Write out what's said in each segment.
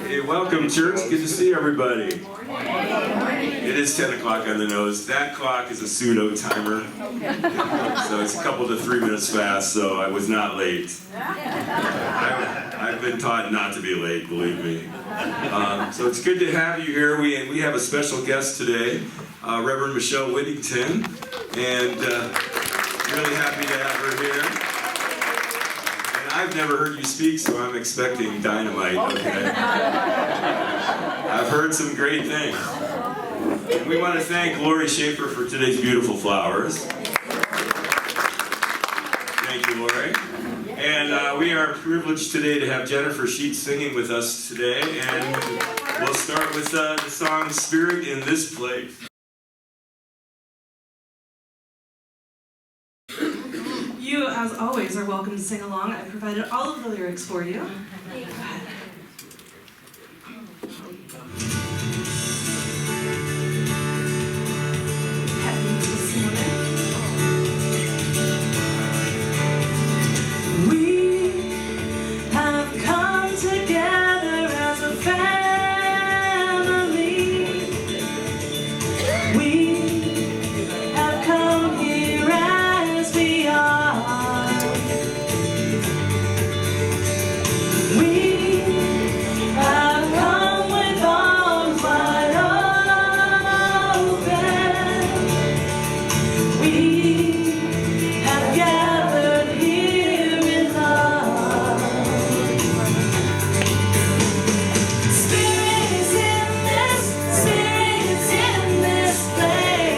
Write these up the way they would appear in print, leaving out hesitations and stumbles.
Hey, welcome, church. Good to see everybody. It is 10 o'clock on the nose. That clock is a pseudo timer. So it's a couple to 3 minutes fast, so I was not late. I've been taught not to be late, believe me. So it's good to have you here. We have a special guest today, Reverend Michele Whittington, and really happy to have her here. I've never heard you speak, so I'm expecting dynamite, okay? I've heard some great things. And we want to thank Lori Schaefer for today's beautiful flowers. Thank you, Lori. And we are privileged today to have Jennifer Sheets singing with us today. And we'll start with the song Spirit in This Place. You, as always, are welcome to sing along. I provided all of the lyrics for you. Go ahead. We have come together as a family. We have come here as we are. We have come with arms wide open. We have gathered here in love. Spirit is in this, Spirit is in this place.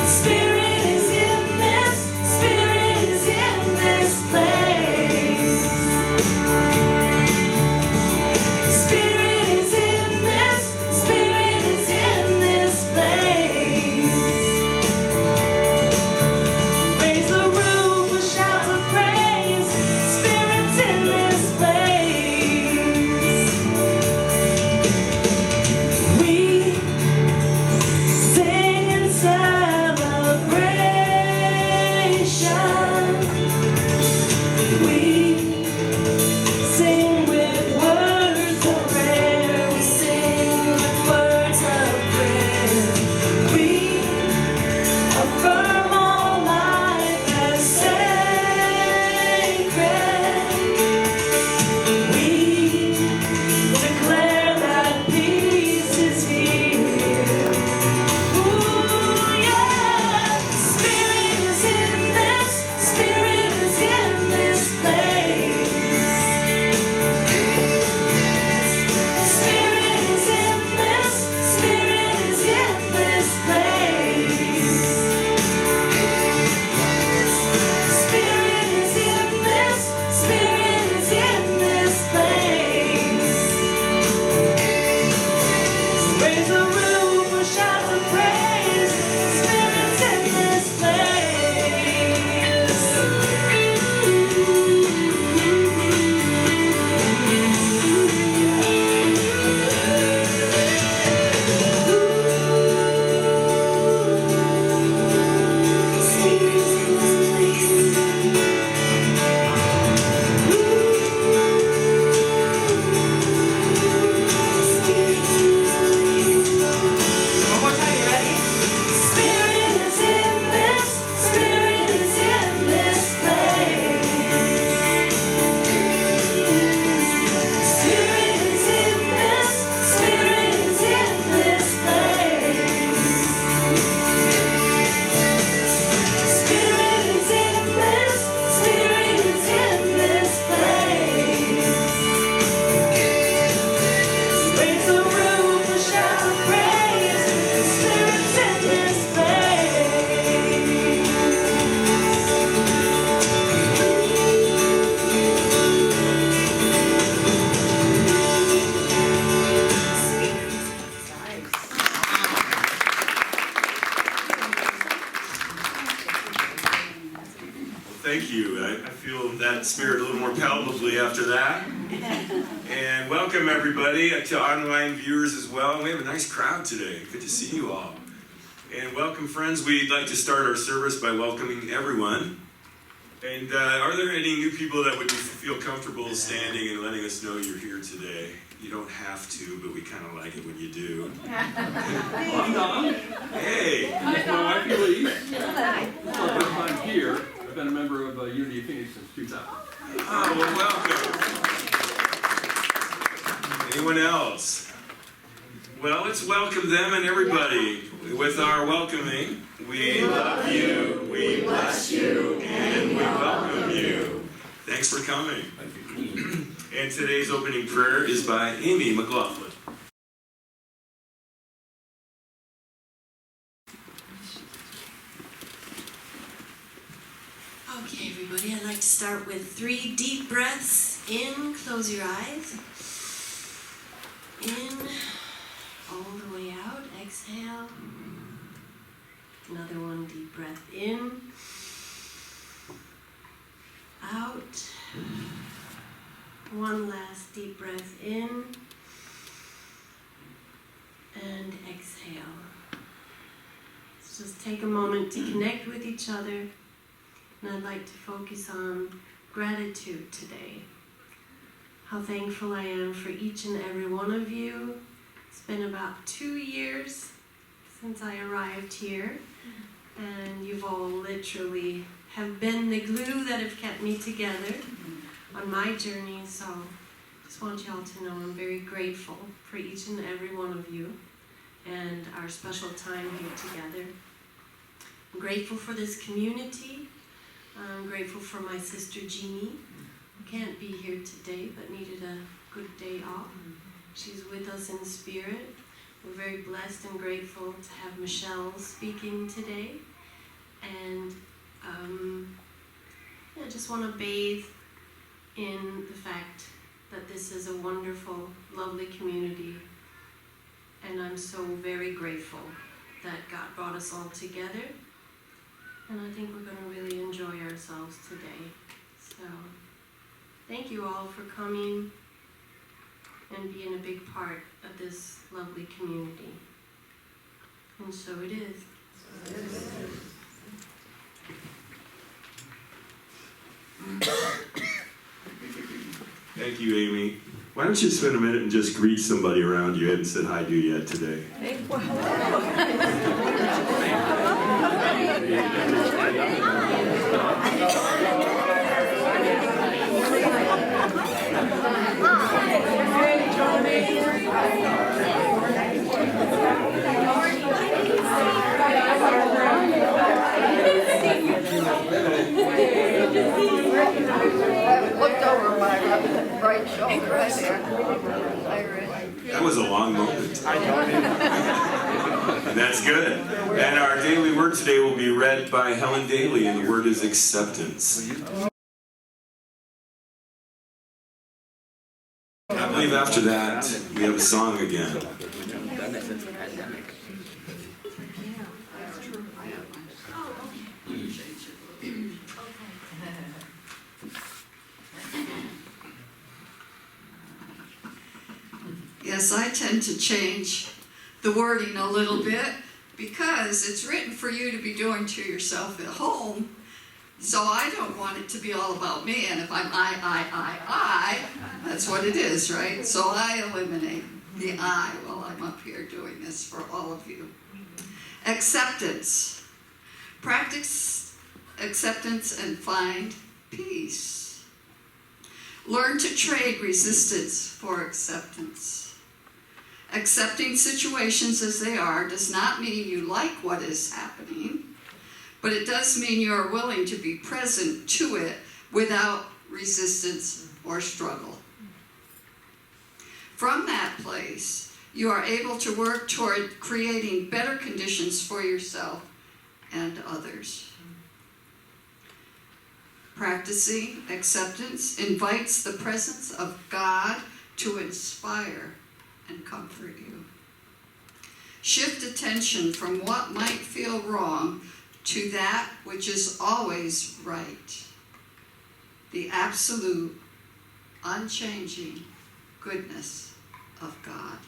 Spirit is in this, Spirit is in this place. Spirit is in this, Spirit is in this place. Raise the roof with shouts of praise. Spirit's in this place. We sing in celebration. We sing with words of prayer. We sing with words of prayer. We affirm all life as sacred. We declare that peace is here. Ooh, yeah. Spirit is in this, Spirit is in this place. Spirit is in this, Spirit is in this place. Spirit is in this, Spirit is in this place. Raise the roof with shouts of praise. Spirit's in this One more time, you ready? Spirit is in this, Spirit is in this place. Spirit is in this, Spirit is in this place. Spirit is in this, Spirit is in this place. Raise the roof with shouts of praise. Spirit's in this Thank you. I feel that spirit a little more palpably after that. And welcome everybody to online viewers as well. We have a nice crowd today. Good to see you all. And welcome friends. We'd like to start our service by welcoming everyone And are there any new people that would feel comfortable standing and letting us know you're here today? You don't have to, but we kind of like it when you do. Well, I'm Don. Hey! This is my wife, Lee. This is our first time here. I've been a member of Unity of Phoenix since 2000. Oh, well, welcome. Anyone else? Well, let's welcome them and everybody with our welcoming. We love you, we bless you, and we welcome you. Thanks for coming. And today's opening prayer is by Amy McLaughlin. Okay, everybody, I'd like to start with 3 deep breaths. In, close your eyes. In, all the way out, exhale. Another one, deep breath in. Out. One last deep breath in. And exhale. Let's just take a moment to connect with each other. And I'd like to focus on gratitude today. How thankful I am for each and every one of you. It's been about 2 years since I arrived here, and you've all literally have been the glue that have kept me together on my journey. So I just want y'all to know I'm very grateful for each and every one of you and our special time here together. I'm grateful for this community. I'm grateful for my sister Jeannie, who can't be here today but needed a good day off. She's with us in spirit. We're very blessed and grateful to have Michele speaking today. And I just want to bathe in the fact that this is a wonderful, lovely community. And I'm so very grateful that God brought us all together. And I think we're going to really enjoy ourselves today. So thank you all for coming and being a big part of this lovely community. And so it is. Thank you, Amy. Why don't you spend a minute and just greet somebody around you? You haven't said hi to yet today. Looked over my right shoulder right there. That was a long moment. That's good. And our daily word today will be read by Helen Daly, and the word is acceptance. I believe after that, we have a song again. Yes, I tend to change the wording a little bit because it's written for you to be doing to yourself at home. So I don't want it to be all about me. And if I'm I, that's what it is, right? So I eliminate the I while I'm up here doing this for all of you. Acceptance. Practice acceptance and find peace. Learn to trade resistance for acceptance. Accepting situations as they are does not mean you like what is happening, but it does mean you are willing to be present to it without resistance or struggle. From that place, you are able to work toward creating better conditions for yourself and others. Practicing acceptance invites the presence of God to inspire and comfort you. Shift attention from what might feel wrong to that which is always right. The absolute, unchanging goodness of God.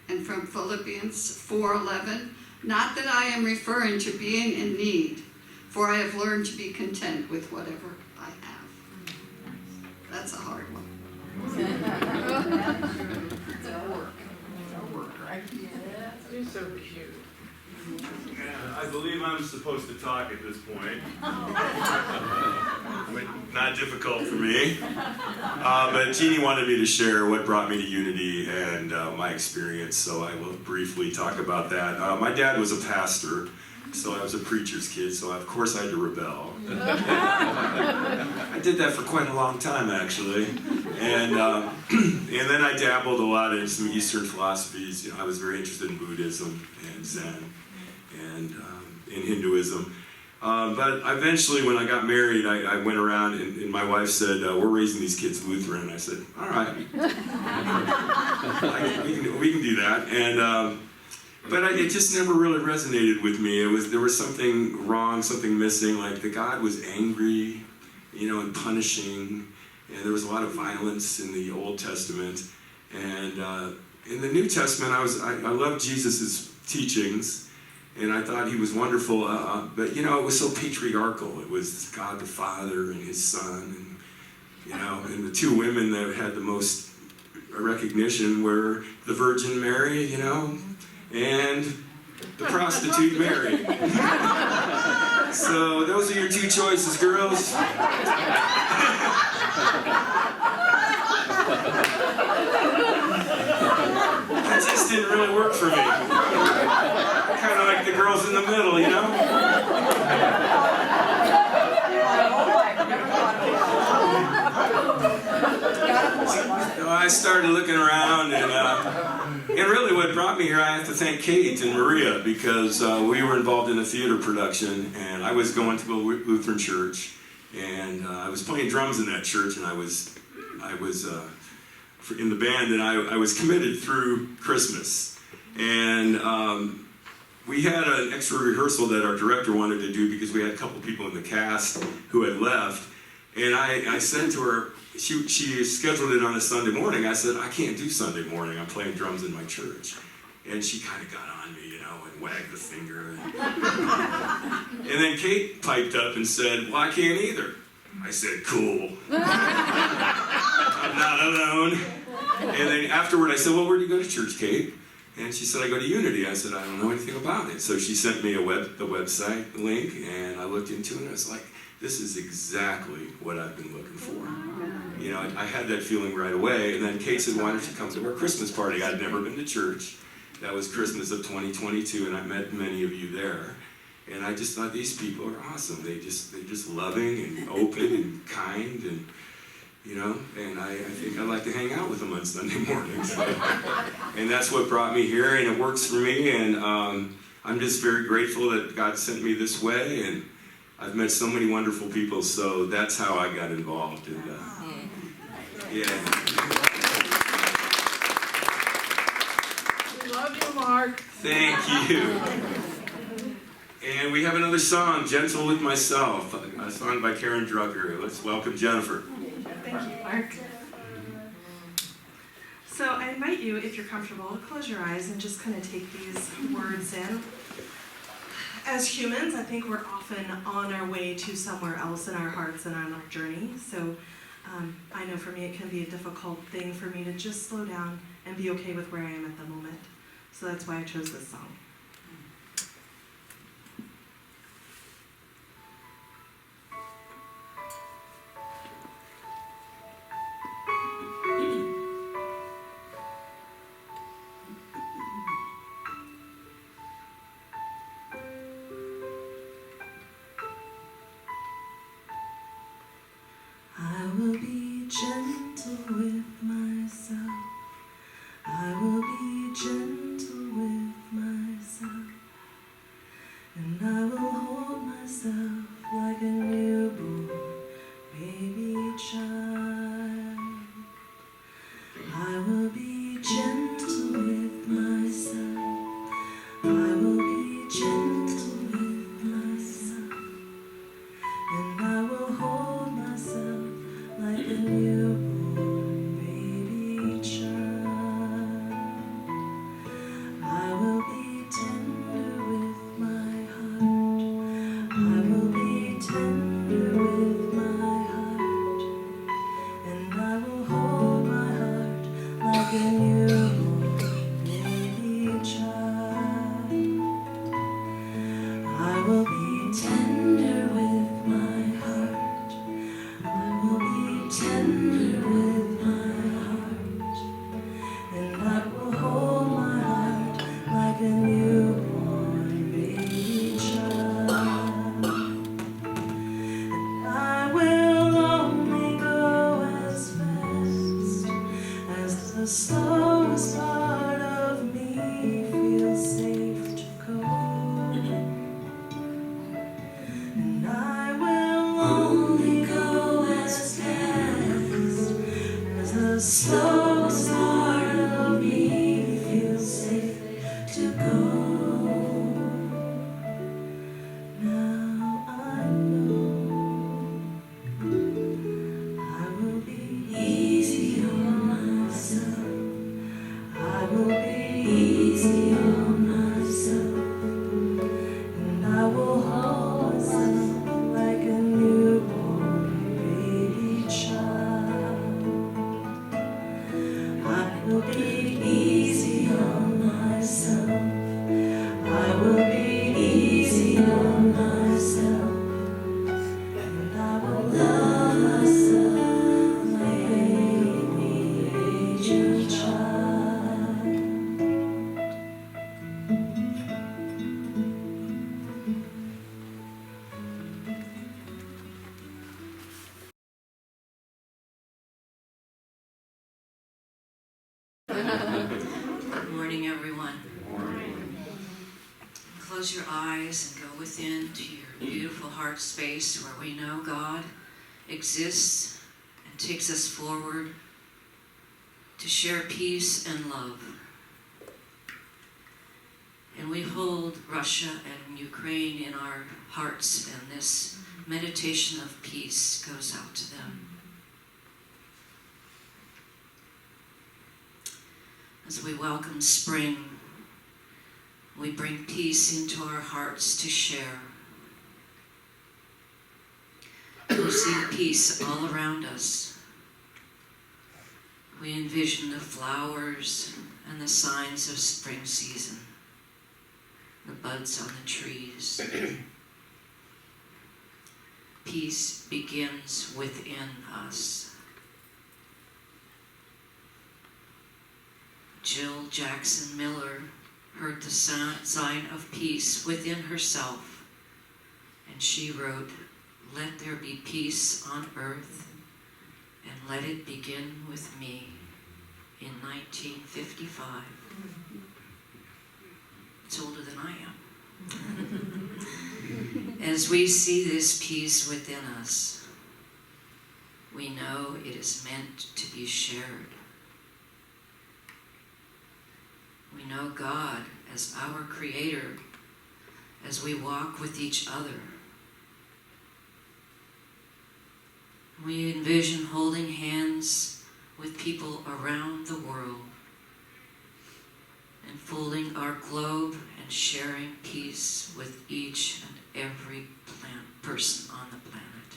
And from Philippians 4:11, not that I am referring to being in need, for I have learned to be content with whatever I have. That's a hard one. You're so cute. I believe I'm supposed to talk at this point. Not difficult for me. But Jeannie wanted me to share what brought me to Unity and my experience, so I will briefly talk about that. My dad was a pastor, so I was a preacher's kid, so of course I had to rebel. I did that for quite a long time, actually. And then I dabbled a lot in some Eastern philosophies. You know, I was very interested in Buddhism and Zen and in Hinduism. But eventually, when I got married, I went around and my wife said, we're raising these kids Lutheran. And I said, all right, we can do that. And but it just never really resonated with me. There was something wrong, something missing. Like the God was angry, you know, and punishing, and there was a lot of violence in the Old Testament. And in the New Testament, I loved Jesus' teachings. And I thought he was wonderful, but you know, it was so patriarchal. It was God the Father and his Son, and you know, and the two women that had the most recognition were the Virgin Mary, you know, and the prostitute Mary. So those are your two choices, girls. That just didn't really work for me. Kind of like the girls in the middle, you know? So I started looking around, and really what brought me here, I have to thank Kate and Maria, because we were involved in a theater production, and I was going to a Lutheran church, and I was playing drums in that church, and I was in the band, and I was committed through Christmas. And we had an extra rehearsal that our director wanted to do because we had a couple people in the cast who had left. And I said to her, she scheduled it on a Sunday morning. I said, I can't do Sunday morning. I'm playing drums in my church. And she kind of got on me, you know, and wagged the finger. And then Kate piped up and said, well, I can't either. I said, cool. I'm not alone. And then afterward I said, well, where do you go to church, Kate? And she said, I go to Unity. I said, I don't know anything about it. So she sent me the website link, and I looked into it, and I was like, this is exactly what I've been looking for. You know, I had that feeling right away, and then Kate said, why don't you come to our Christmas party? I'd never been to church. That was Christmas of 2022, and I met many of you there. And I just thought, these people are awesome. They're just loving and open and kind, and you know, and I think I like to hang out with them on Sunday mornings. And that's what brought me here, and it works for me, and I'm just very grateful that God sent me this way, and I've met so many wonderful people, so that's how I got involved. And, yeah. We love you, Mark. Thank you. And we have another song, Gentle with Myself, a song by Karen Drucker. Let's welcome Jennifer. Thank you, Mark. So I invite you, if you're comfortable, to close your eyes and just kind of take these words in. As humans, I think we're often on our way to somewhere else in our hearts and on our journey. So I know for me it can be a difficult thing for me to just slow down and be okay with where I am at the moment. So that's why I chose this song. I will be gentle with myself. I will be gentle with myself. And I will hold myself like a newborn baby child. I will be gentle with myself. I will be gentle with myself. And I will hold myself like a newborn baby child. I will be tender with my heart. I will be morning, everyone. Close your eyes and go within to your beautiful heart space where we know God exists and takes us forward to share peace and love. And we hold Russia and Ukraine in our hearts, and this meditation of peace goes out to them. As we welcome spring, we bring peace into our hearts to share. We see peace all around us. We envision the flowers and the signs of spring season, the buds on the trees. Peace begins within us. Jill Jackson Miller heard the sign of peace within herself, and she wrote, "Let there be peace on earth, and let it begin with me," in 1955. It's older than I am. As we see this peace within us, we know it is meant to be shared. We know God as our Creator as we walk with each other. We envision holding hands with people around the world, enfolding our globe and sharing peace with each and every person on the planet.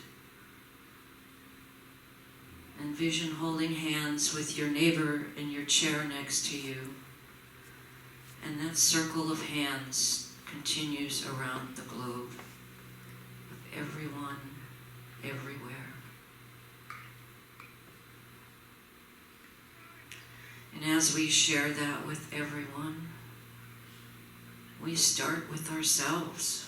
Envision holding hands with your neighbor in your chair next to you, and that circle of hands continues around the globe of everyone, everywhere. And as we share that with everyone, we start with ourselves.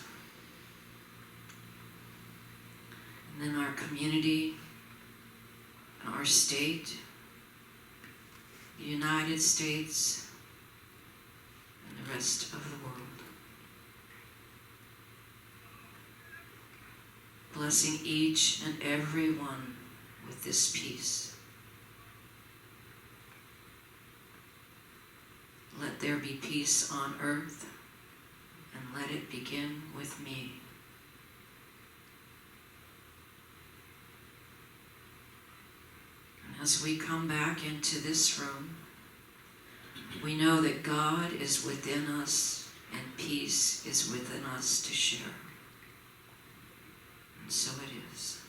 And then our community, our state, the United States, and the rest of the world. Blessing each and every one with this peace. Let there be peace on earth, and let it begin with me. And as we come back into this room, we know that God is within us and peace is within us to share. And so it is.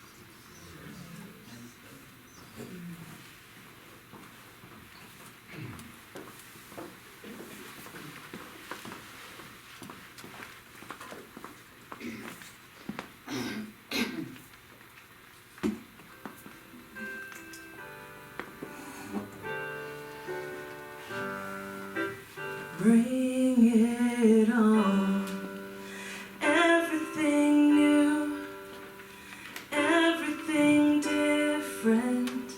Bring it on, everything new, everything different,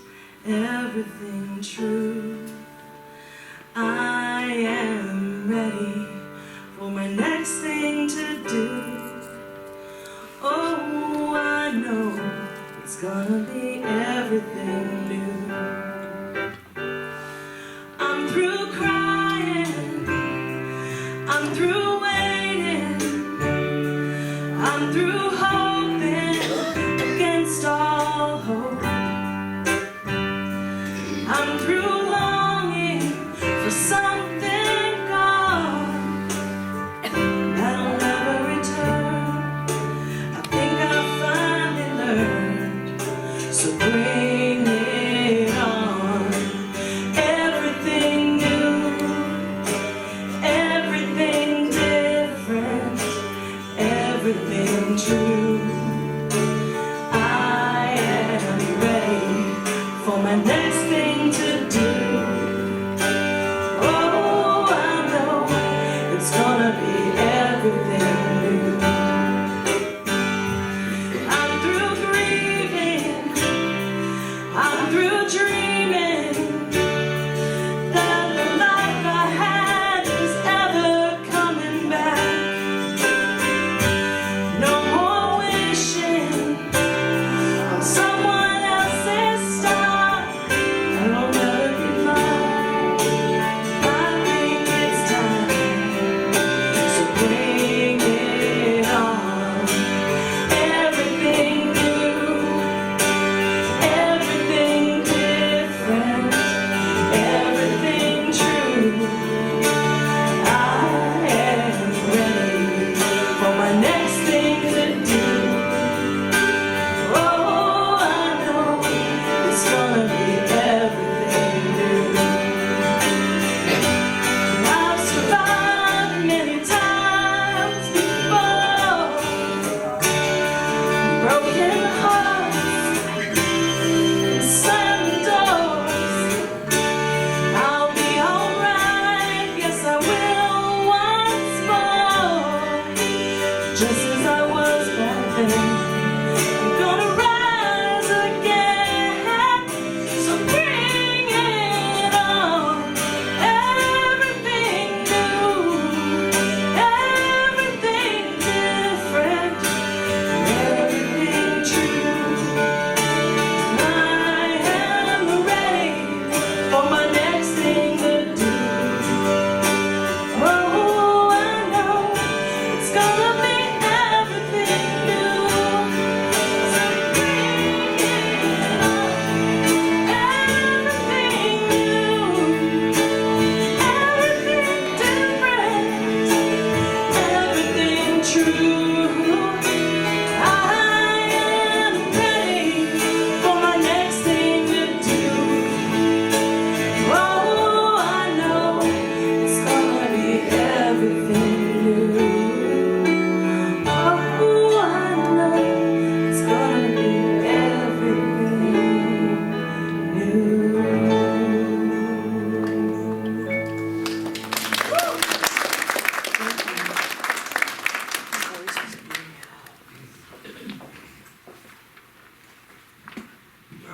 everything true. I am ready for my next thing to do. Oh, I know it's gonna be everything new. I'm through crying, I'm through waiting, I'm through hoping against all hope. I'm through longing for something gone that'll never return. I think I finally learned, so bring it on.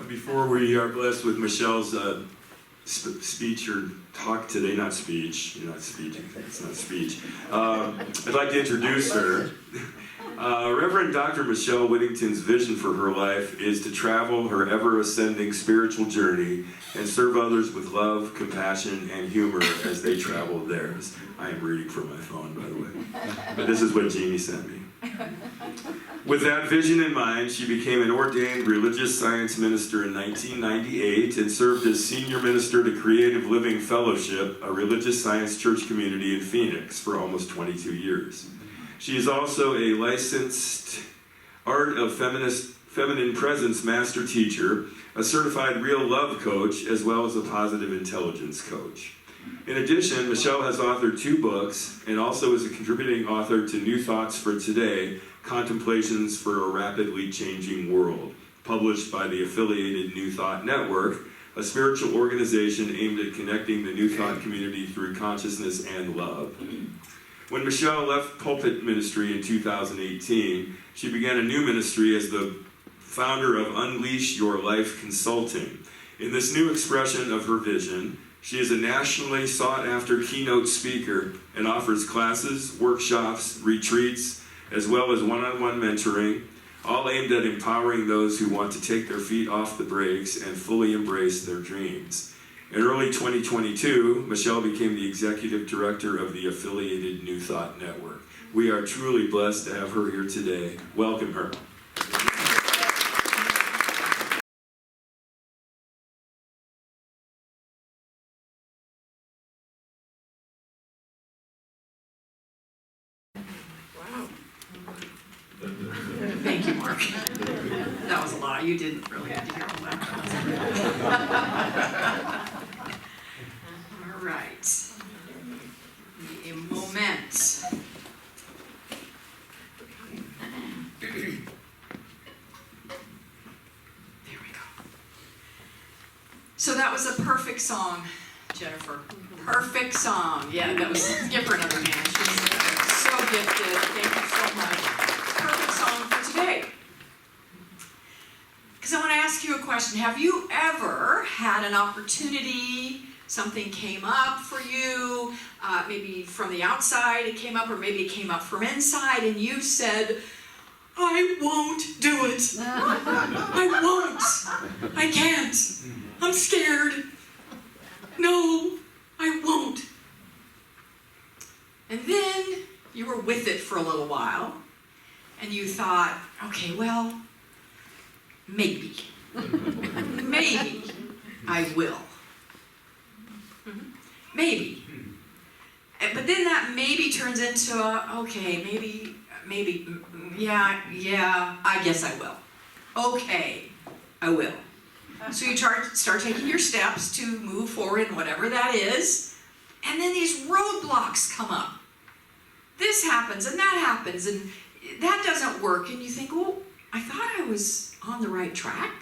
Before we are blessed with Michelle's speech or talk today, not speech, you're not speaking, it's not speech. I'd like to introduce her. Reverend Dr. Michele Whittington's vision for her life is to travel her ever-ascending spiritual journey and serve others with love, compassion, and humor as they travel theirs. I am reading from my phone, by the way. But this is what Jeannie sent me. With that vision in mind, she became an ordained religious science minister in 1998 and served as senior minister to Creative Living Fellowship, a religious science church community in Phoenix, for almost 22 years. She is also a licensed Art of Feminine Presence master teacher, a certified real love coach, as well as a positive intelligence coach. In addition, Michele has authored 2 books and also is a contributing author to New Thoughts for Today, Contemplations for a Rapidly Changing World, published by the affiliated New Thought Network, a spiritual organization aimed at connecting the New Thought community through consciousness and love. When Michele left pulpit ministry in 2018, she began a new ministry as the founder of Unleash Your Life Consulting. In this new expression of her vision, she is a nationally sought-after keynote speaker and offers classes, workshops, retreats, as well as one-on-one mentoring, all aimed at empowering those who want to take their feet off the brakes and fully embrace their dreams. In early 2022, Michele became the executive director of the affiliated New Thought Network. We are truly blessed to have her here today. Welcome her. Thank you, Mark. That was a lot. You didn't really get to hear all that. All right. A moment. There we go. So that was a perfect song, Jennifer. Perfect song. Yeah, that was, give her another hand. She's so gifted. Thank you so much. Perfect song for today. Because I want to ask you a question. Have you ever had an opportunity, something came up for you, maybe from the outside it came up, or maybe it came up from inside, and you said, I won't do it. I won't. I can't. I'm scared. No, I won't. And then you were with it for a little while, and you thought, okay, well, maybe. Maybe I will. Maybe. But then that maybe turns into okay, maybe, yeah, I guess I will. Okay, I will. So you start taking your steps to move forward in whatever that is, and then these roadblocks come up. This happens, and that happens, and that doesn't work, and you think, oh, I thought I was on the right track.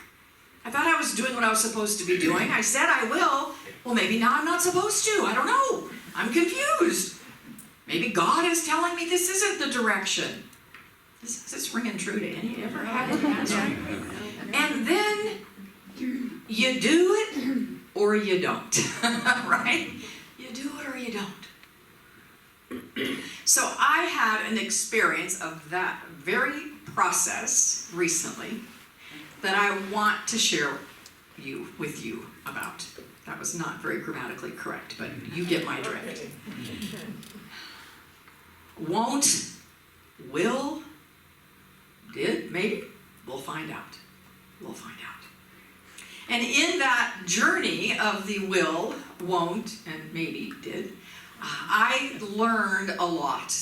I thought I was doing what I was supposed to be doing. I said I will. Well, maybe now I'm not supposed to. I don't know. I'm confused. Maybe God is telling me this isn't the direction. Is this ringing true to any? You ever had it? And then you do it or you don't, right? You do it or you don't. So I had an experience of that very process recently that I want to share with you about. That was not very grammatically correct, but you get my drift. Won't, will, did, maybe? We'll find out. We'll find out. And in that journey of the will, won't, and maybe did, I learned a lot.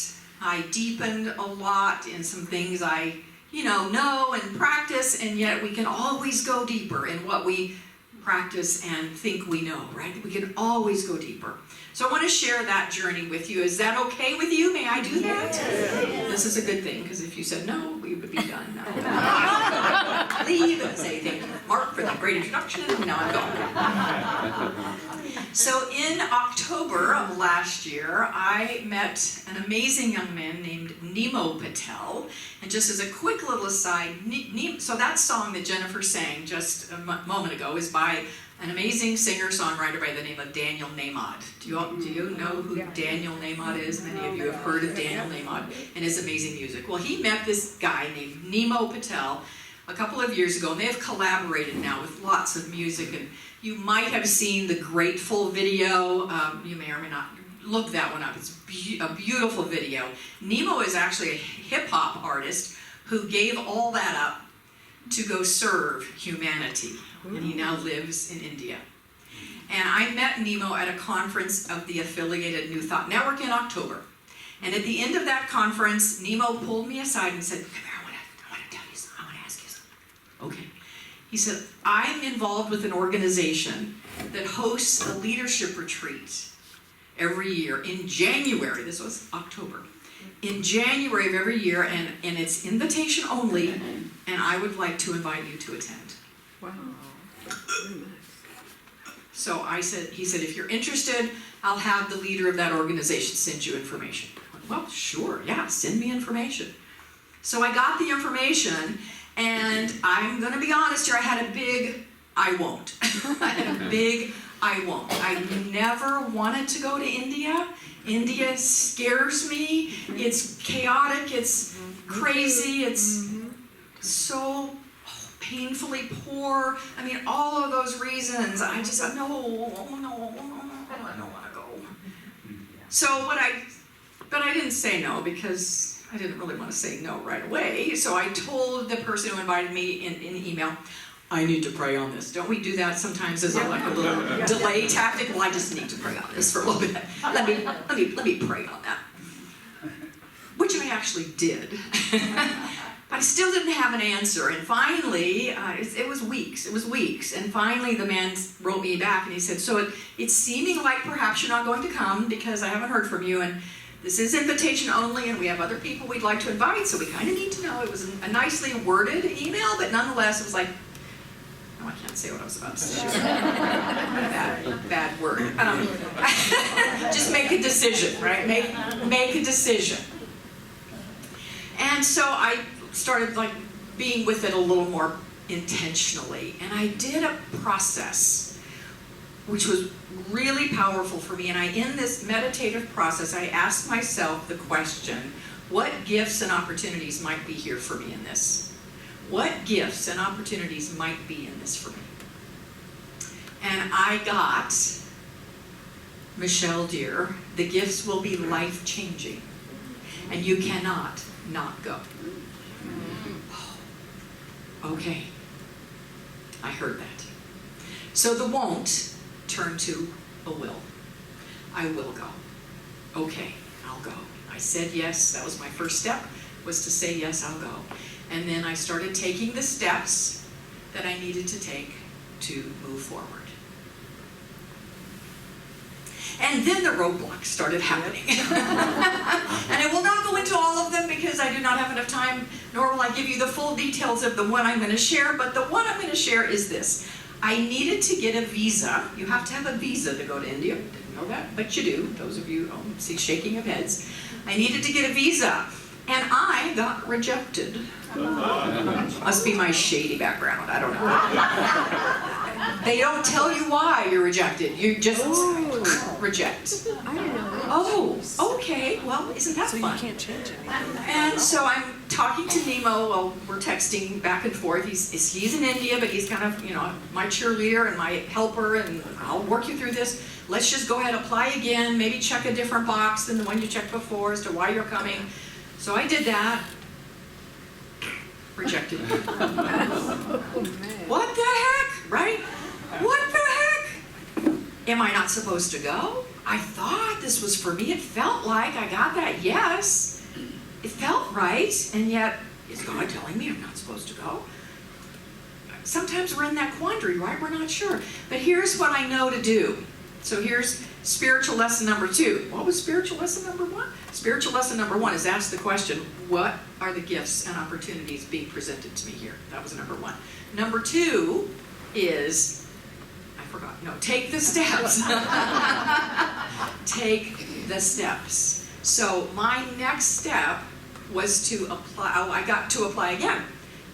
I deepened a lot in some things I, know and practice, and yet we can always go deeper in what we practice and think we know, right? We can always go deeper. So I want to share that journey with you. Is that okay with you? May I do that? Yes. This is a good thing, because if you said no, we would be done now. Leave and say thank you, Mark, for that great introduction. Now I'm gone. So in October of last year, I met an amazing young man named Nemo Patel. And just as a quick little aside, so that song that Jennifer sang just a moment ago is by an amazing singer-songwriter by the name of Daniel Nahmod. Do you know who Daniel Nahmod is? Many of you have heard of Daniel Nahmod and his amazing music. Well, he met this guy named Nemo Patel a couple of years ago, and they have collaborated now with lots of music. And you might have seen the Grateful video. You may or may not. Look that one up. It's a beautiful video. Nemo is actually a hip-hop artist who gave all that up to go serve humanity. And he now lives in India. And I met Nemo at a conference of the affiliated New Thought Network in October. And at the end of that conference, Nemo pulled me aside and said, "Come here, I want to tell you something. I want to ask you something." Okay. He said, "I'm involved with an organization that hosts a leadership retreat every year in January." This was October. In January of every year, and it's invitation only, and I would like to invite you to attend. Wow. So he said, "If you're interested, I'll have the leader of that organization send you information." I went, "Well, sure, yeah, send me information." So I got the information, and I'm going to be honest here, I had a big I won't. I had a big I won't. I never wanted to go to India. India scares me. It's chaotic, it's crazy, it's so painfully poor. I mean, all of those reasons. I just said, no, I don't want to go. So but I didn't say no because I didn't really want to say no right away. So I told the person who invited me in email, "I need to pray on this." Don't we do that sometimes as a little delay tactic? Well, I just need to pray on this for a little bit. Let me pray on that. Which I actually did. But I still didn't have an answer, and finally, it was weeks, and finally the man wrote me back and he said, "So it's seeming like perhaps you're not going to come because I haven't heard from you, and this is invitation only, and we have other people we'd like to invite, so we kind of need to know." It was a nicely worded email, but nonetheless it was like, no, I can't say what I was about to say. Bad word. Just make a decision, right? Make a decision. And so I started being with it a little more intentionally, and I did a process which was really powerful for me. And in this meditative process, I asked myself the question, what gifts and opportunities might be here for me in this? What gifts and opportunities might be in this for me? And I got, Michele dear, the gifts will be life-changing, and you cannot not go. Okay, I heard that. So the won't turned to a will. I will go. Okay, I'll go. I said yes. That was my first step, was to say yes, I'll go. And then I started taking the steps that I needed to take to move forward. And then the roadblocks started happening. And I will not go into all of them because I do not have enough time, nor will I give you the full details of the one I'm going to share, but the one I'm going to share is this. I needed to get a visa. You have to have a visa to go to India. Didn't know that, but you do. Those of you see shaking of heads. I needed to get a visa, and I got rejected. Must be my shady background. I don't know. They don't tell you why you're rejected. You just reject. I didn't know that. Oh, okay. Well, isn't that fun? So you can't change anything. And so I'm talking to Nemo while we're texting back and forth. He's in India, but he's kind of, my cheerleader and my helper, and I'll work you through this. Let's just go ahead, apply again, maybe check a different box than the one you checked before as to why you're coming. So I did that. Rejected. What the heck, right? What the heck? Am I not supposed to go? I thought this was for me. It felt like I got that yes. It felt right, and yet, is God telling me I'm not supposed to go? Sometimes we're in that quandary, right? We're not sure. But here's what I know to do. So here's spiritual lesson number 2. What was spiritual lesson number 1? Spiritual lesson number 1 is ask the question, what are the gifts and opportunities being presented to me here? That was number 1. Number 2 is, I forgot, no, take the steps. Take the steps. So my next step was to apply. Oh, I got to apply again.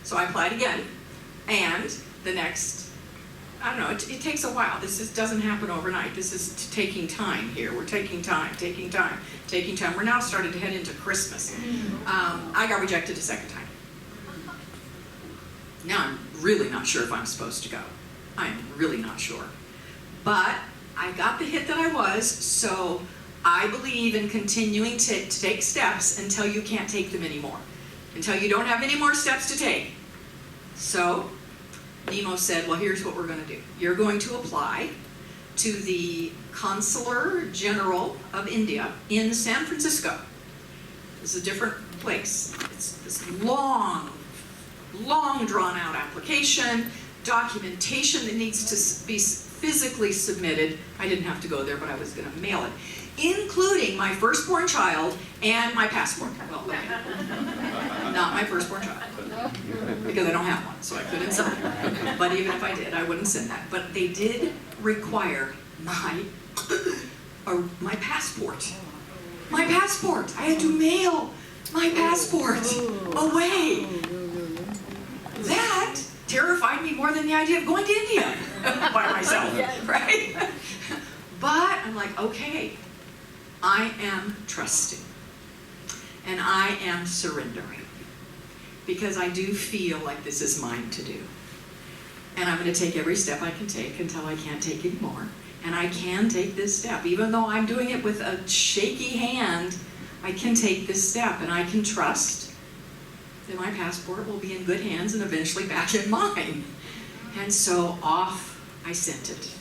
So I applied again, and the next, I don't know, it takes a while. This doesn't happen overnight. This is taking time here. We're taking time. We're now starting to head into Christmas. I got rejected a second time. Now I'm really not sure if I'm supposed to go. I'm really not sure. But I got the hit that I was, so I believe in continuing to take steps until you can't take them anymore. Until you don't have any more steps to take. So Nemo said, well, here's what we're going to do. You're going to apply to the Consular General of India in San Francisco. This is a different place. It's this long drawn out application, documentation that needs to be physically submitted. I didn't have to go there, but I was going to mail it, including my firstborn child and my passport. Well, okay. Not my firstborn child, because I don't have one, so I couldn't send it. But even if I did, I wouldn't send that. But they did require my passport. My passport. I had to mail my passport away. That terrified me more than the idea of going to India by myself, right? But I'm like, okay, I am trusting and I am surrendering because I do feel like this is mine to do. And I'm going to take every step I can take until I can't take anymore. And I can take this step. Even though I'm doing it with a shaky hand, I can take this step and I can trust that my passport will be in good hands and eventually back in mine. And so off I sent it.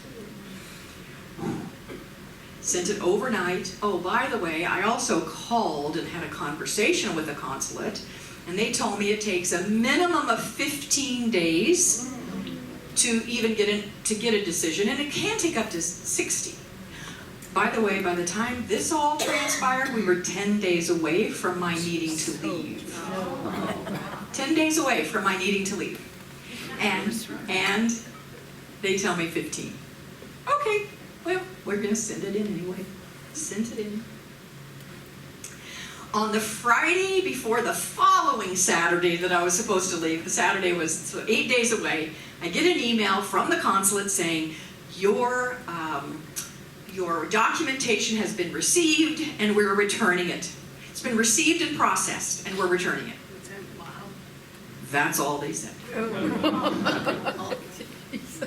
Sent it overnight. Oh, by the way, I also called and had a conversation with the consulate, and they told me it takes a minimum of 15 days to even get a decision, and it can take up to 60. By the way, by the time this all transpired, we were 10 days away from my needing to leave. 10 days away from my needing to leave. And they tell me 15. Okay, well, we're going to send it in anyway. Sent it in. On the Friday before the following Saturday that I was supposed to leave, the Saturday was 8 days away, I get an email from the consulate saying, your documentation has been received and we're returning it. It's been received and processed and we're returning it. That's all they said.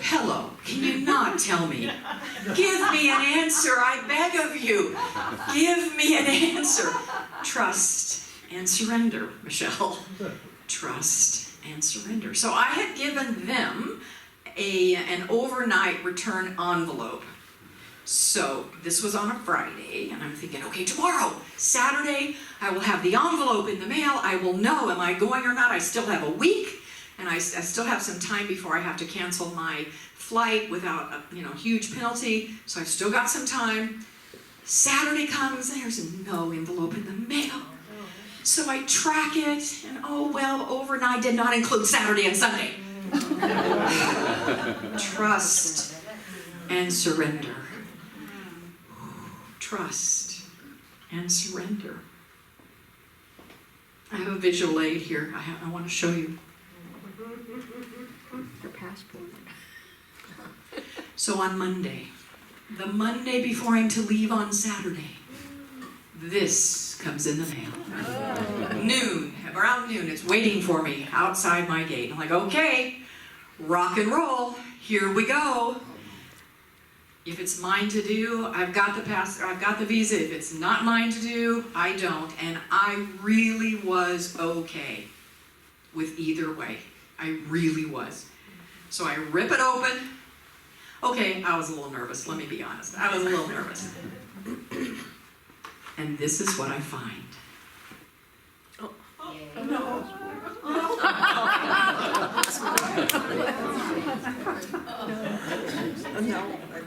Hello, can you not tell me? Give me an answer, I beg of you. Give me an answer. Trust and surrender, Michele. Trust and surrender. So I had given them an overnight return envelope. So this was on a Friday, and I'm thinking, okay, tomorrow, Saturday, I will have the envelope in the mail. I will know, am I going or not? I still have a week, and I still have some time before I have to cancel my flight without a huge penalty. So I've still got some time. Saturday comes, there's no envelope in the mail. So I track it, and oh well, overnight did not include Saturday and Sunday. Trust and surrender. Trust and surrender. I have a visual aid here. I want to show you. Your passport. So on Monday, the Monday before I'm to leave on Saturday, this comes in the mail. Noon, around noon, it's waiting for me outside my gate. I'm like, okay, rock and roll, here we go. If it's mine to do, I've got the visa. If it's not mine to do, I don't. And I really was okay with either way. I really was. So I rip it open. Okay, I was a little nervous, let me be honest. I was a little nervous. And this is what I find.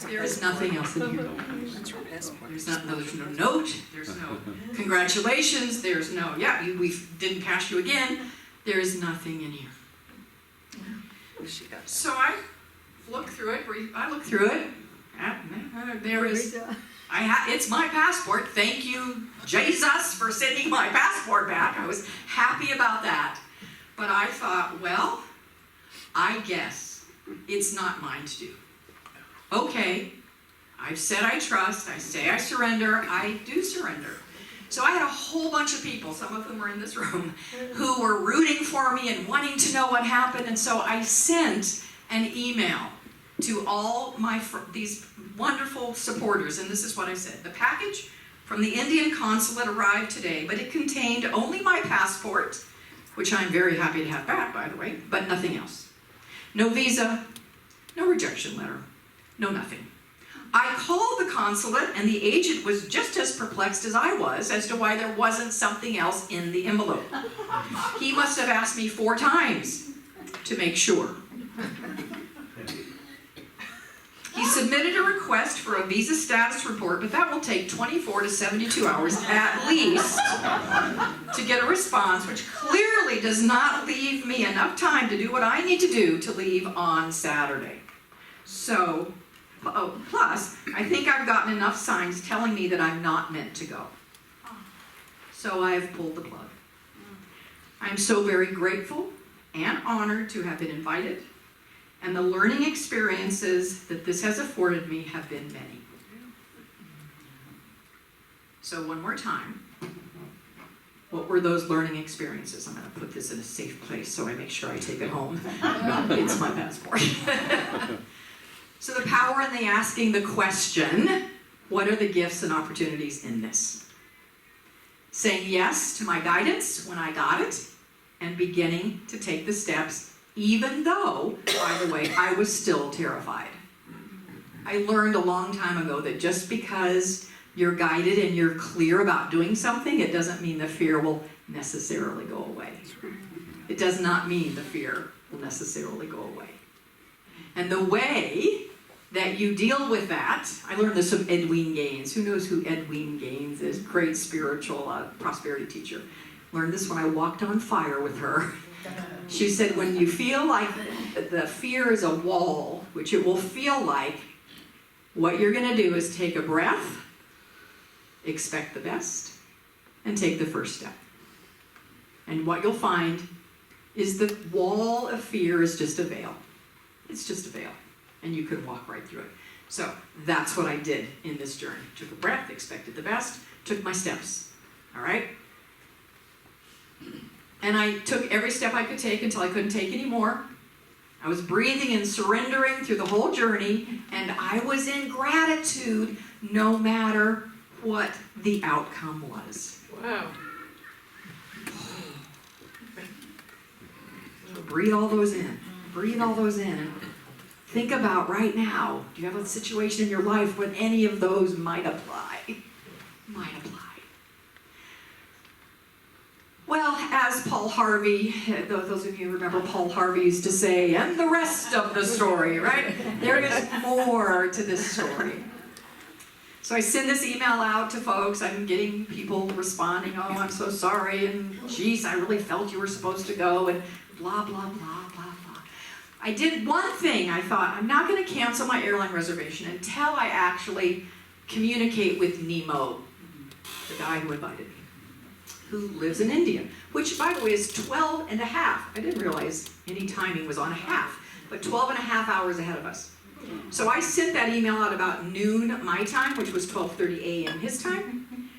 There is nothing else in here. There's no note, there's no congratulations, there's no, we didn't pass you again. There is nothing in here. So I look through it. There is, It's my passport. Thank you, Jesus, for sending my passport back. I was happy about that. But I thought, well, I guess it's not mine to do. Okay, I've said I trust, I say I surrender, I do surrender. So I had a whole bunch of people, some of whom were in this room, who were rooting for me and wanting to know what happened. And so I sent an email to all these wonderful supporters, and this is what I said. The package from the Indian consulate arrived today, but it contained only my passport, which I'm very happy to have back, by the way, but nothing else. No visa, no rejection letter, no nothing. I called the consulate, and the agent was just as perplexed as I was as to why there wasn't something else in the envelope. He must have asked me 4 times to make sure. He submitted a request for a visa status report, but that will take 24 to 72 hours at least to get a response, which clearly does not leave me enough time to do what I need to do to leave on Saturday. So, plus, I think I've gotten enough signs telling me that I'm not meant to go. So I've pulled the plug. I'm so very grateful and honored to have been invited, and the learning experiences that this has afforded me have been many. So one more time, what were those learning experiences? I'm going to put this in a safe place so I make sure I take it home. It's my passport. So the power in the asking the question, what are the gifts and opportunities in this? Saying yes to my guidance when I got it, and beginning to take the steps, even though, by the way, I was still terrified. I learned a long time ago that just because you're guided and you're clear about doing something, it doesn't mean the fear will necessarily go away. It does not mean the fear will necessarily go away. And the way that you deal with that, I learned this from Edwene Gaines. Who knows who Edwene Gaines is? Great spiritual prosperity teacher. Learned this when I walked on fire with her. She said, when you feel like the fear is a wall, which it will feel like, what you're going to do is take a breath, expect the best, and take the first step. And what you'll find is the wall of fear is just a veil. It's just a veil, and you can walk right through it. So that's what I did in this journey. Took a breath, expected the best, took my steps. All right? And I took every step I could take until I couldn't take any more. I was breathing and surrendering through the whole journey, and I was in gratitude no matter what the outcome was. Wow. So breathe all those in. Breathe all those in. And think about right now, do you have a situation in your life when any of those might apply? Might apply. Well, as Paul Harvey, those of you who remember Paul Harvey used to say, and the rest of the story, right? There is more to this story. So I send this email out to folks. I'm getting people responding, oh, I'm so sorry, and geez, I really felt you were supposed to go, and blah, blah, blah, blah, blah. I did one thing. I thought, I'm not going to cancel my airline reservation until I actually communicate with Nemo, the guy who invited me, who lives in India, which, by the way, is 12 and a half. I didn't realize any timing was on a half, but 12 and a half hours ahead of us. So I sent that email out about noon my time, which was 12:30 a.m. his time.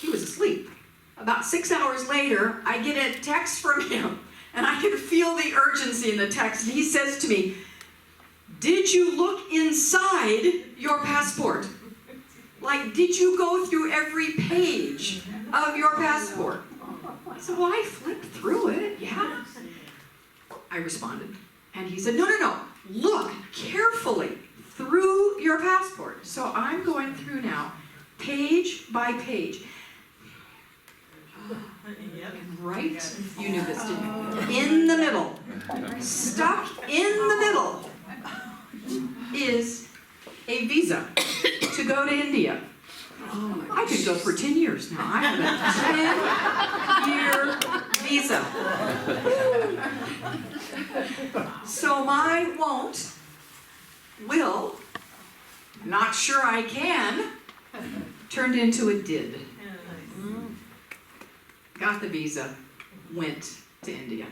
He was asleep. About 6 hours later, I get a text from him, and I can feel the urgency in the text. He says to me, did you look inside your passport? Like, did you go through every page of your passport? I said, well, I flipped through it, yeah. I responded, and he said, no, look carefully through your passport. So I'm going through now, page by page. And right, you knew this, didn't you? In the middle, stuck in the middle, is a visa to go to India. I could go for 10 years now. I have a 10-year visa. So my will, not sure I can, turned into a did. Got the visa, went to India.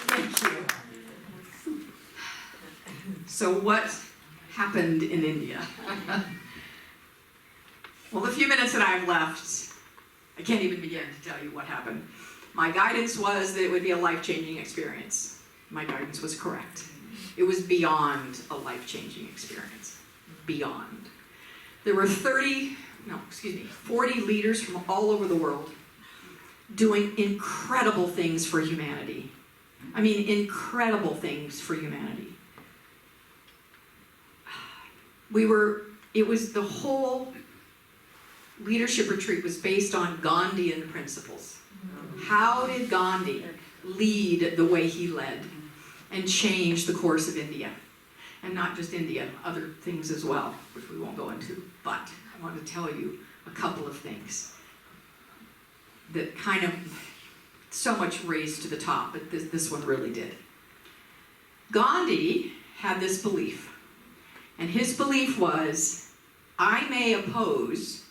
Thank you. So what happened in India? Well, the few minutes that I have left, I can't even begin to tell you what happened. My guidance was that it would be a life-changing experience. My guidance was correct. It was beyond a life-changing experience. Beyond. There were 40 leaders from all over the world doing incredible things for humanity. I mean, incredible things for humanity. The whole leadership retreat was based on Gandhian principles. How did Gandhi lead the way he led and change the course of India? And not just India, other things as well, which we won't go into. But I want to tell you a couple of things that kind of so much raised to the top, but this one really did. Gandhi had this belief, and his belief was, I may oppose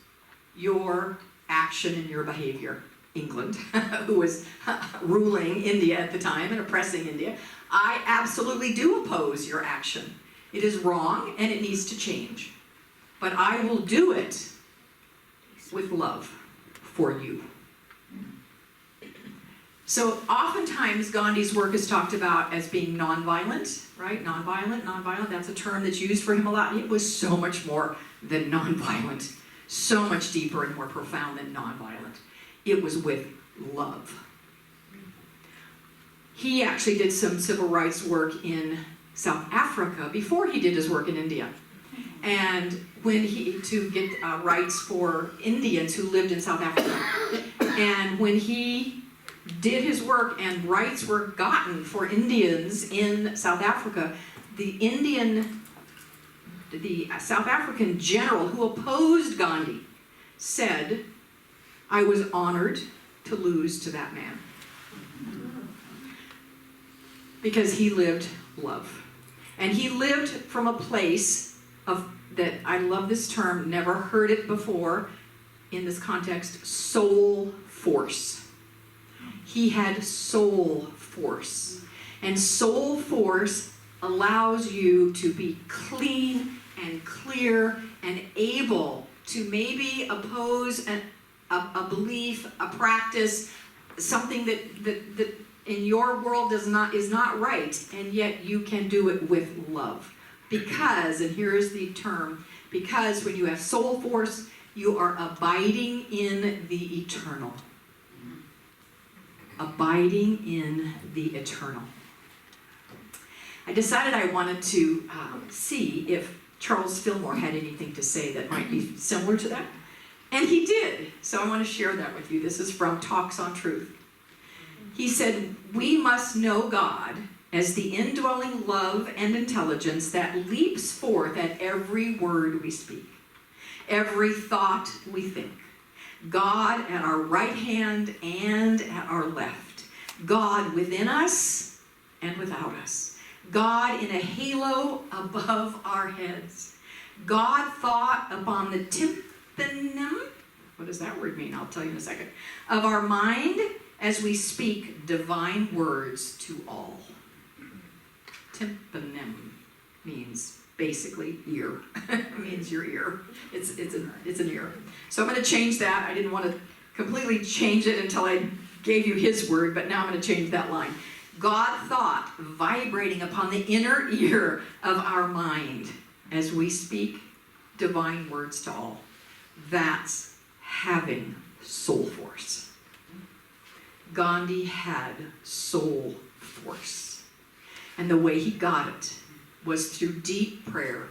your action and your behavior. England, who was ruling India at the time and oppressing India, I absolutely do oppose your action. It is wrong and it needs to change. But I will do it with love for you. So oftentimes Gandhi's work is talked about as being nonviolent, right? Nonviolent, that's a term that's used for him a lot. It was so much more than nonviolent, so much deeper and more profound than nonviolent. It was with love. He actually did some civil rights work in South Africa before he did his work in India. And to get rights for Indians who lived in South Africa. And when he did his work and rights were gotten for Indians in South Africa, the South African general who opposed Gandhi said, I was honored to lose to that man. Because he lived love. And he lived from a place that, I love this term, never heard it before in this context, soul force. He had soul force. And soul force allows you to be clean and clear and able to maybe oppose a belief, a practice, something that in your world is not right, and yet you can do it with love. Because, and here is the term, because when you have soul force, you are abiding in the eternal. Abiding in the eternal. I decided I wanted to see if Charles Fillmore had anything to say that might be similar to that. And he did. So I want to share that with you. This is from Talks on Truth. He said, we must know God as the indwelling love and intelligence that leaps forth at every word we speak, every thought we think. God at our right hand and at our left. God within us and without us. God in a halo above our heads. God thought upon the tympanum, what does that word mean? I'll tell you in a second, of our mind as we speak divine words to all. Tympanum means basically ear. It means your ear. It's an ear. So I'm going to change that. I didn't want to completely change it until I gave you his word, but now I'm going to change that line. God thought vibrating upon the inner ear of our mind as we speak divine words to all. That's having soul force. Gandhi had soul force. And the way he got it was through deep prayer,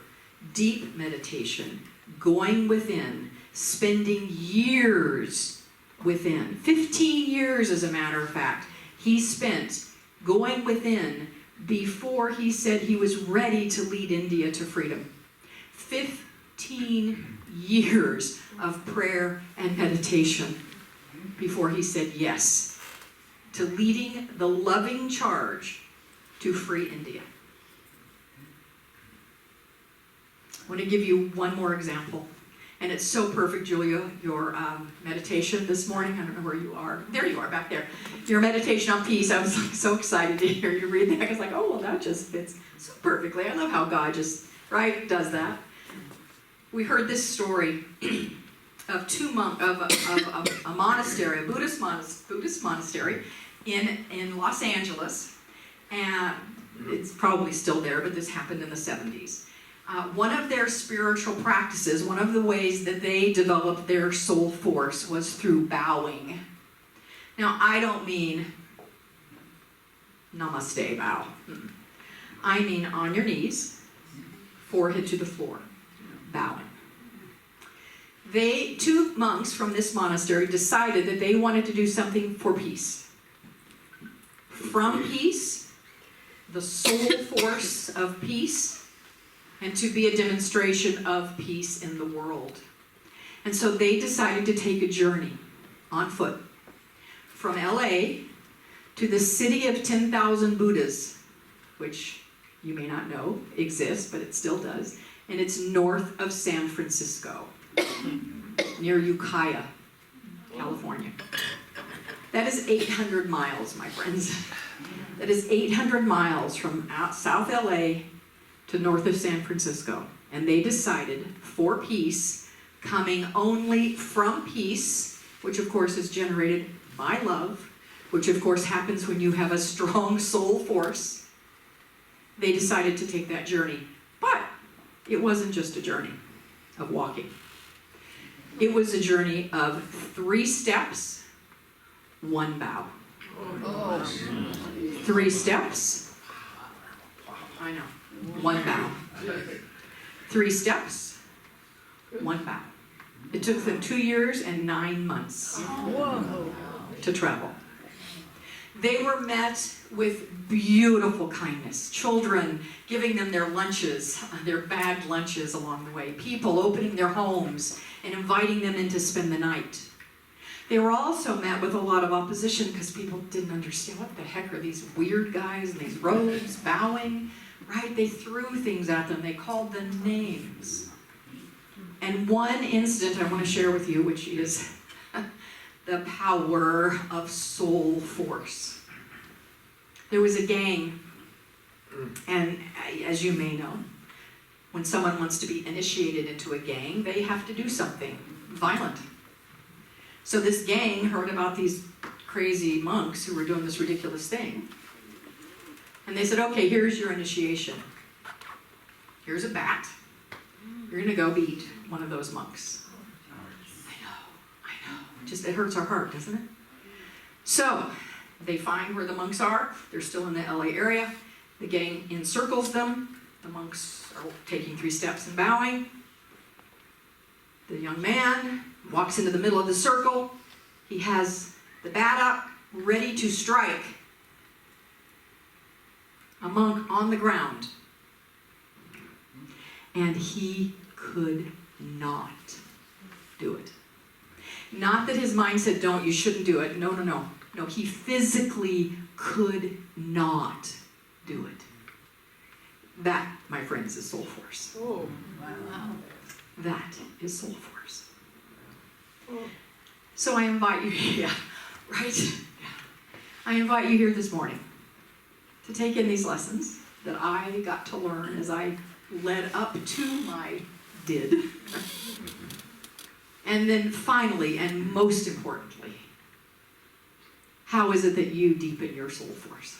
deep meditation, going within, spending years within. 15 years, as a matter of fact, he spent going within before he said he was ready to lead India to freedom. 15 years of prayer and meditation before he said yes to leading the loving charge to free India. I want to give you one more example. And it's so perfect, Julia, your meditation this morning. I don't know where you are. There you are, back there. Your meditation on peace. I was like so excited to hear you read that. I was like, oh, well, that just fits so perfectly. I love how God just, right, does that. We heard this story of a monastery, a Buddhist monastery in Los Angeles. And it's probably still there, but this happened in the 70s. One of their spiritual practices, one of the ways that they developed their soul force was through bowing. Now, I don't mean namaste bow. I mean on your knees, forehead to the floor, bowing. Two monks from this monastery decided that they wanted to do something for peace. From peace, the soul force of peace, and to be a demonstration of peace in the world. And so they decided to take a journey on foot from LA to the city of 10,000 Buddhas, which you may not know exists, but it still does. And it's north of San Francisco, near Ukiah, California. That is 800 miles, my friends. That is 800 miles from South LA to north of San Francisco. And they decided for peace, coming only from peace, which of course is generated by love, which of course happens when you have a strong soul force, they decided to take that journey. But it wasn't just a journey of walking. It was a journey of 3 steps, 1 bow. 3 steps. I know. 1 bow. 3 steps, 1 bow. It took them 2 years and 9 months to travel. They were met with beautiful kindness. Children giving them their lunches, their bagged lunches along the way. People opening their homes and inviting them in to spend the night. They were also met with a lot of opposition because people didn't understand what the heck are these weird guys in these robes bowing. Right? They threw things at them. They called them names. And one incident I want to share with you, which is the power of soul force. There was a gang, and as you may know, when someone wants to be initiated into a gang, they have to do something violent. So this gang heard about these crazy monks who were doing this ridiculous thing. And they said, okay, here's your initiation. Here's a bat. You're going to go beat one of those monks. I know. Just, it hurts our heart, doesn't it? So, they find where the monks are. They're still in the LA area. The gang encircles them. The monks are taking 3 steps and bowing. The young man walks into the middle of the circle. He has the bat up, ready to strike a monk on the ground. And he could not do it. Not that his mind said, don't, you shouldn't do it. No. No, he physically could not do it. That, my friends, is soul force. Oh, wow. That is soul force. So I invite you, yeah, right? Yeah. I invite you here this morning to take in these lessons that I got to learn as I led up to my did. And then finally, and most importantly, how is it that you deepen your soul force?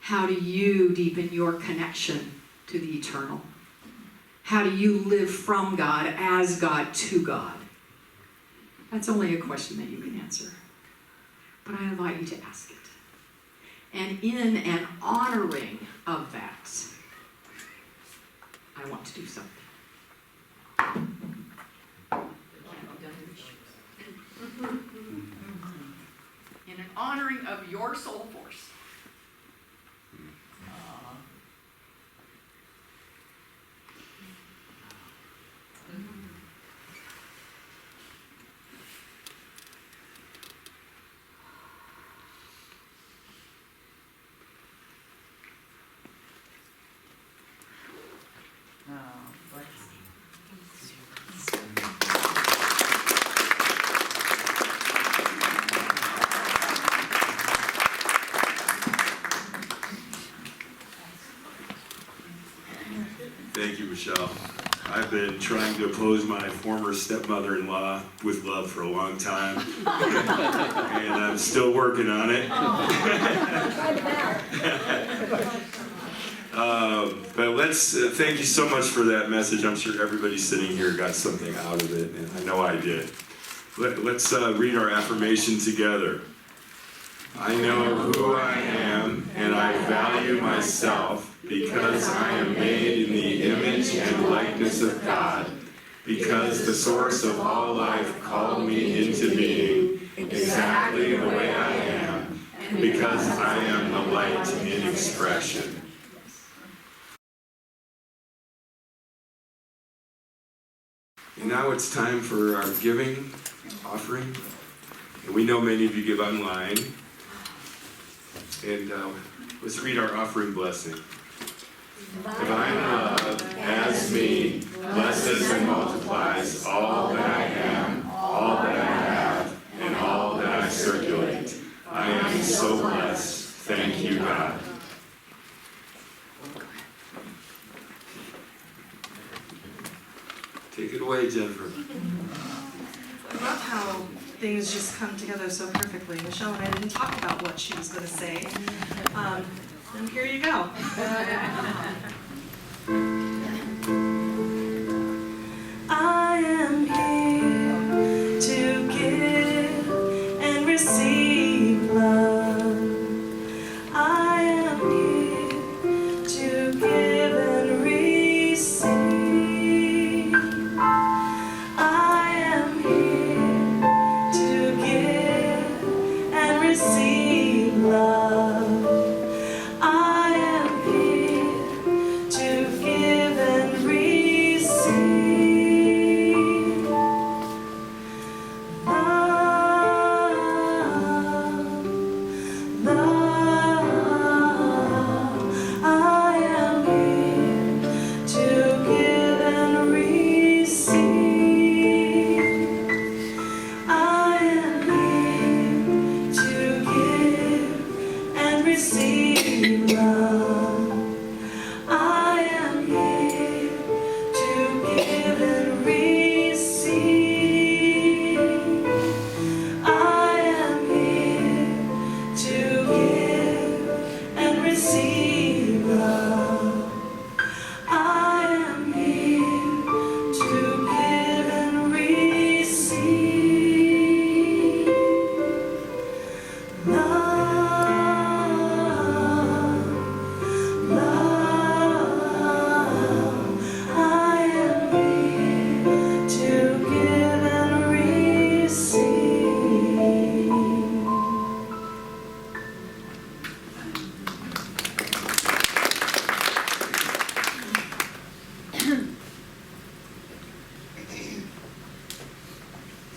How do you deepen your connection to the eternal? How do you live from God, as God, to God? That's only a question that you can answer. But I invite you to ask it. And in an honoring of that, I want to do something. In an honoring of your soul force. Oh, bless. Thank you, Michelle. I've been trying to oppose my former stepmother-in-law with love for a long time, and I'm still working on it. But thank you so much for that message. I'm sure everybody sitting here got something out of it, and I know I did. Let's read our affirmation together. I know who I am, and I value myself because I am made in the image and likeness of God, because the source of all life called me into being exactly the way I am, because I am the light in expression. And now it's time for our giving offering. And we know many of you give online. And let's read our offering blessing. Divine love as me blesses and multiplies all that I am, all that I have, and all that I circulate. I am so blessed. Thank you, God. Take it away, Jennifer. I love how things just come together so perfectly. Michelle and I didn't talk about what she was going to say. And here you go. I am here to give and receive love. I am here to give and receive. I am here to give and receive love. I am here to give and receive love, love. I am here to give and receive. I am here to give and receive love. I am here to give and receive. I am here to give and receive love. I am here to give and receive love, love. I am here to give and receive.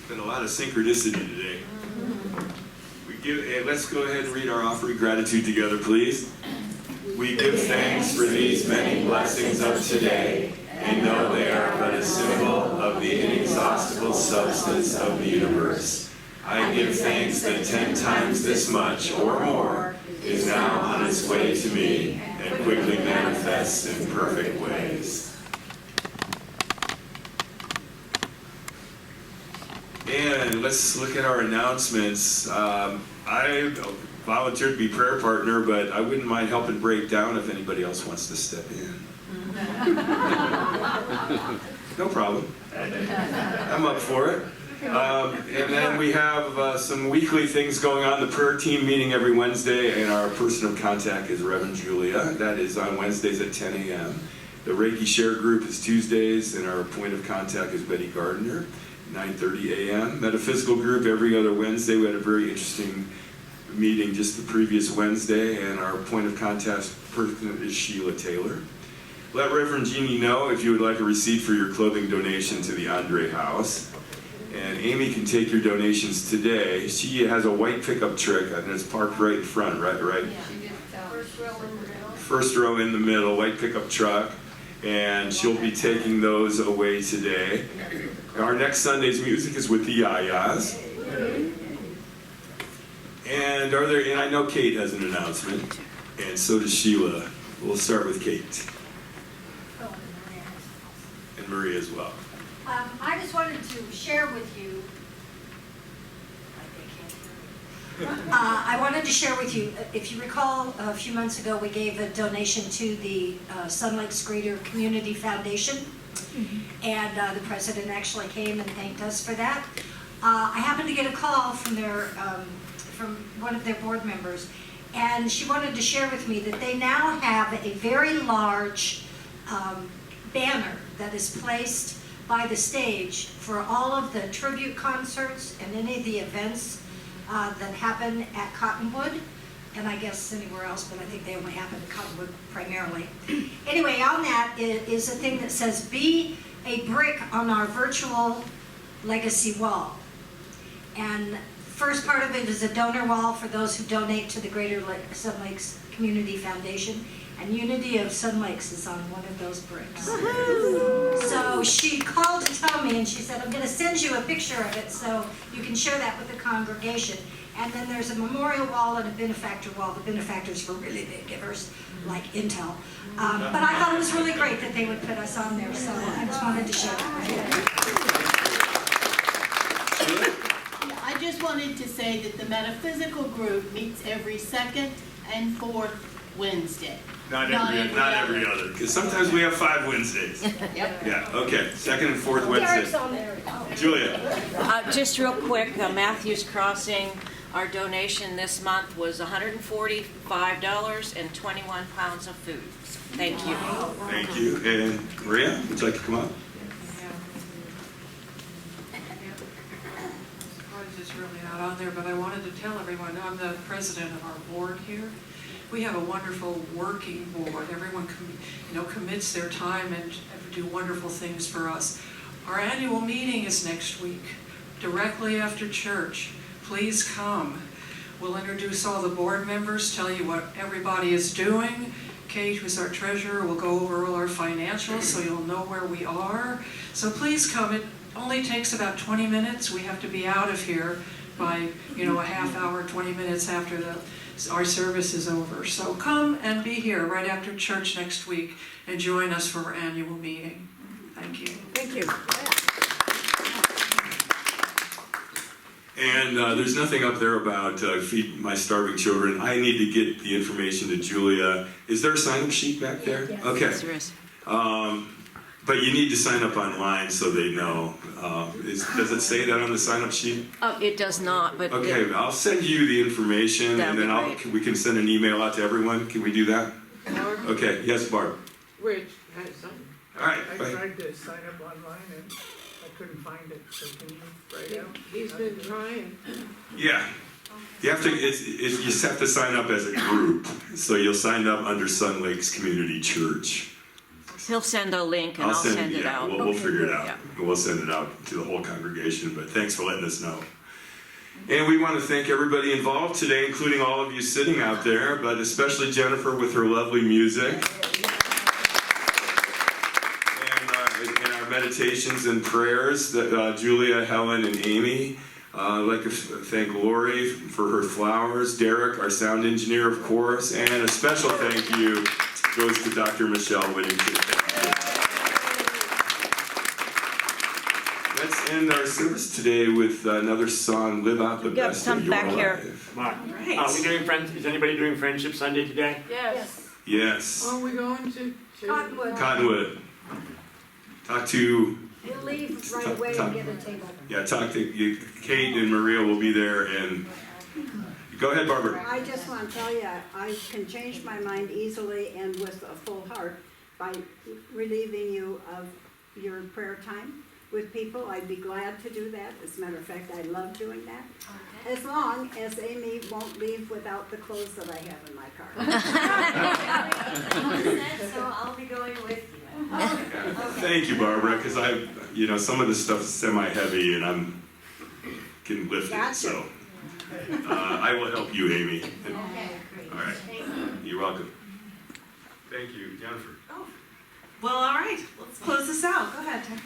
Been a lot of synchronicity today. Let's go ahead and read our offering gratitude together, please. We give thanks for these many blessings of today, and know they are but a symbol of the inexhaustible substance of the universe. I give thanks that 10 times this much or more is now on its way to me and quickly manifests in perfect ways. And let's look at our announcements. I volunteered to be prayer partner, but I wouldn't mind helping break down if anybody else wants to step in. No problem. I'm up for it. And then we have some weekly things going on. The prayer team meeting every Wednesday, and our person of contact is Reverend Julia. That is on Wednesdays at 10 a.m. The Reiki Share Group is Tuesdays, and our point of contact is Betty Gardner, 9:30 a.m. Metaphysical Group every other Wednesday. We had a very interesting meeting just the previous Wednesday, and our point of contact person is Sheila Taylor. Let Reverend Jeannie know if you would like a receipt for your clothing donation to the Andre House. And Amy can take your donations today. She has a white pickup truck, and it's parked right in front, right? First row in the middle, white pickup truck. And she'll be taking those away today. Our next Sunday's music is with the Yayas. And I know Kate has an announcement, and so does Sheila. We'll start with Kate. Marie as well. I just wanted to share with you. I wanted to share with you, if you recall, a few months ago we gave a donation to the Sun Lakes Greater Community Foundation, and the president actually came and thanked us for that. I happened to get a call from from one of their board members, and she wanted to share with me that they now have a very large banner that is placed by the stage for all of the tribute concerts and any of the events that happen at Cottonwood, and I guess anywhere else, but I think they only happen at Cottonwood primarily. Anyway, on that is a thing that says, "Be a brick on our virtual legacy wall." And first part of it is a donor wall for those who donate to the Greater Sun Lakes Community Foundation, and Unity of Sun Lakes is on one of those bricks. So she called to tell me, and she said, "I'm going to send you a picture of it so you can share that with the congregation." And then there's a memorial wall and a benefactor wall. The benefactors for really big givers, like Intel. But I thought it was really great that they would put us on there, so I just wanted to share that with you. I just wanted to say that the metaphysical group meets every second and fourth Wednesday. Not every other, because sometimes we have 5 Wednesdays. Yep. Yeah, okay, second and fourth Derek's Wednesday. on there. Julia, Just real quick, Matthews Crossing, our donation this month was $145 and 21 pounds of food. Thank you. thank you. And Maria, would you like to come up? It's really not on there, but I wanted to tell everyone, I'm the president of our board here. We have a wonderful working board. Everyone commits their time and do wonderful things for us. Our annual meeting is next week, directly after church. Please come. We'll introduce all the board members, tell you what everybody is doing. Kate, who's our treasurer, will go over all our financials so you'll know where we are. So please come. It only takes about 20 minutes. We have to be out of here by, a half hour, 20 minutes after our service is over. So come and be here right after church next week and join us for our annual meeting. Thank you. Thank you. And there's nothing up there about feed my starving children. I need to get the information to Julia. Is there a sign-up sheet back there? Yes. Okay. Yes, there is. But you need to sign up online so they know. Does it say that on the sign-up sheet? It does not, but Okay, I'll send you the information, That'd and then be great. we can send an email out to everyone. Can we do that? Barb, Okay, yes, Barb. Rich has something. All right, I bye. tried to sign up online and I couldn't find it, so can you write out? He's been trying. Yeah. You have to. You just have to sign up as a group. So you'll sign up under Sun Lakes Community Church. he'll send a link and I'll send it out. We'll figure it out. Yeah. We'll send it out to the whole congregation. But thanks for letting us know. And we want to thank everybody involved today, including all of you sitting out there, but especially Jennifer with her lovely music. And our meditations and prayers, that Julia, Helen, and Amy. I'd like to thank Lori for her flowers, Derek, our sound engineer, of course, and a special thank you goes to Dr. Michele Whittington. Let's end our service today with another song, Live Out the Best of Your Life. Mark, Right. are we doing is anybody doing Friendship Sunday today? Yes. Yes. Are we going to? Cottonwood. Cottonwood. Talk to, We'll leave right away and get a table. yeah, talk to you. Kate and Maria will be there, and go ahead, Barbara. I just want to tell you, I can change my mind easily and with a full heart by relieving you of your prayer time with people. I'd be glad to do that. As a matter of fact, I love doing that. Okay. As long as Amy won't leave without the clothes that I have in my car. So I'll be going with you. Thank you, Barbara, because some of this stuff is semi-heavy, and I'm getting lifted, Gotcha. so I will help you, Amy. Okay, great. All right. Thank you. You're welcome. Thank you, Jennifer. Well, all right, let's close this out. Go ahead, Tim.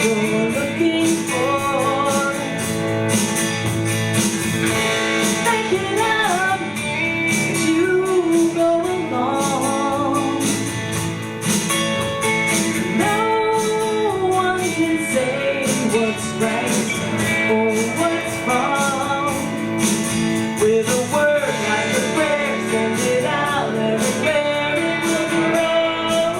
you're looking for. Take it up as you go along. No one can say what's right or what's wrong. With a word like a prayer, send it out everywhere it will grow.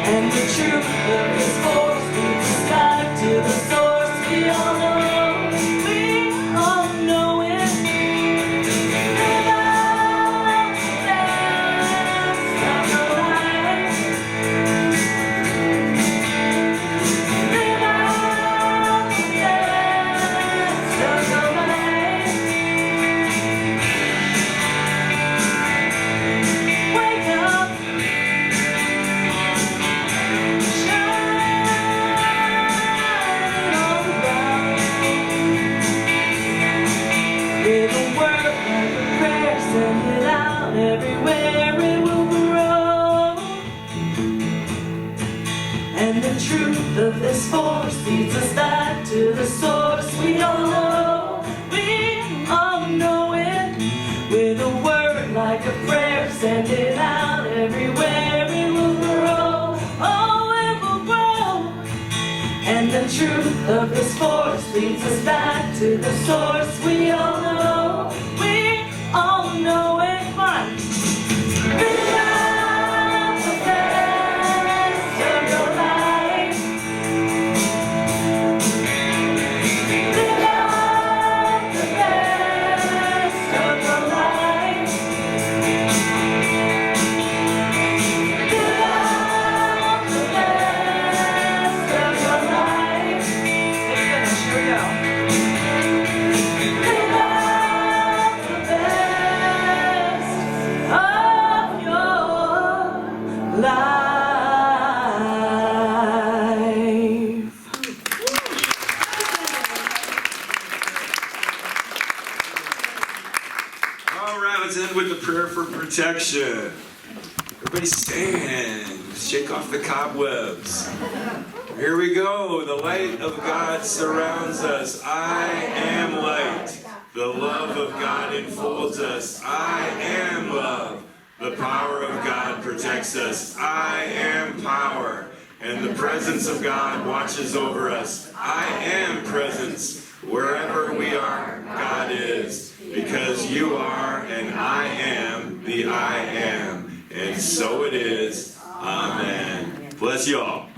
And the truth of this force leads us back to the source we all know. We all know it. Live out the best of your life. Live out the best of your life. Wake up, shine all around. With a word like a prayer, send it out everywhere it will grow. And the truth of this force leads us back to the source we all know. We all know it. With a word like a prayer, send it out everywhere it will grow. Oh, it will grow. And the truth of this force leads us back to the source we all know. We all know it. Come on. Live out the best of your life. Live out the best of your life. Live out the best of your life. Here we go. Live out the best of your life. All right, let's end with the prayer for protection. Everybody stand, shake off the cobwebs. Here we go. The light of God surrounds us. I am light. The love of God enfolds us. I am love. The power of God protects us. I am power. And the presence of God watches over us. I am presence. Wherever we are, God is. Because you are and I am the I am. And so it is. Amen. Bless you all.